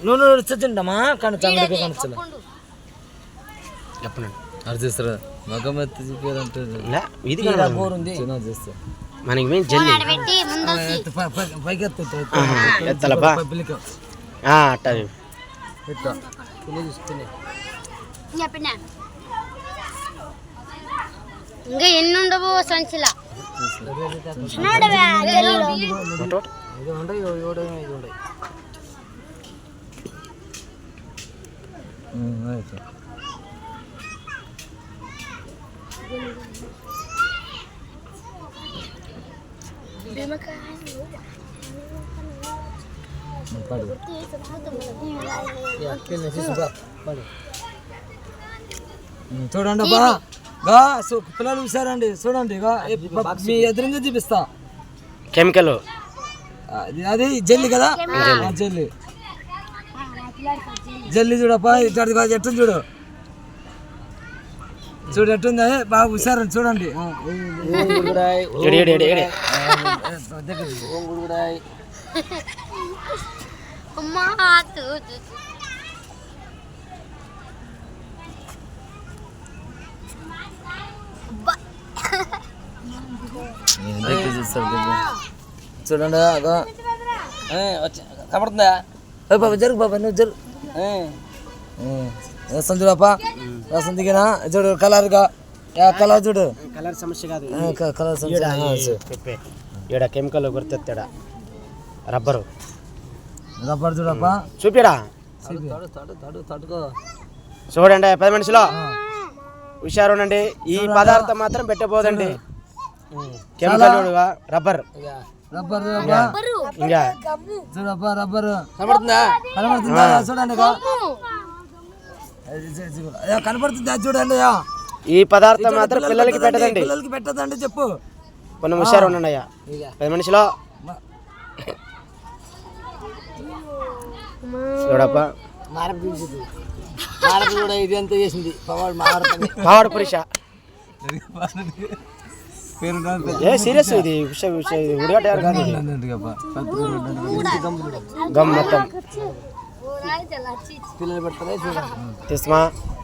నువ్వు చచ్చిండమ్మా కానీ చంద్రుడికి కనిపించలే చెప్పండి అది చేస్తారా మగం ఎత్తి చూపారంటే ఇది బోరుంది చేస్తా మనకి మేము జల్లి పైకి ఎత్తలబ్బా అట్టా ఇంకా ఎన్ని ఉండవు సంచిలా చూడండి పిల్లలు చూసారండి చూడండి మీ ఎదురుగా చూపిస్తా కెమికల్ అది జల్లి కదా జల్లి జల్లి చూడప్పా ఎట్టు చూడు చూడు ఎట్టుంది బాగా హుషారండి చూడండి చూడండి కనపడుతుందా బాబా జరుగు బాబా నువ్వు జరుగు వేస్తాం చూడప్పా వేస్తాం దిగినా చూడు కలర్గా కలర్ చూడు కలర్ సమస్య కాదు కలర్ సమస్య ఈడ కెమికల్ గుర్తెత్తాడా రబ్బరు చూడప్పా చూపిరా చూడండి 10 మనిషిలో హుషారునండి ఈ పదార్థం మాత్రం పెట్టబోదండి కెమికల్ రబ్బర్ ఇంకా చూడప్పా రబ్బర్ కనబడుతుందా చూడండి కనపడుతుందా చూడండి ఈ పదార్థం మాత్రం పిల్లలకి పెట్టదండి చెప్పు కొన్ని హుషారు ఉండండి అయ్యా 10 మనిషిలో చూడప్పా ఇది ఎంత చేసింది మావాడు పురుష సీరియస్ ఇది ఉడిగట్టారు కాదు గమ్ మొత్తం పిల్లలు పెడతారా చూడండి తీసుమా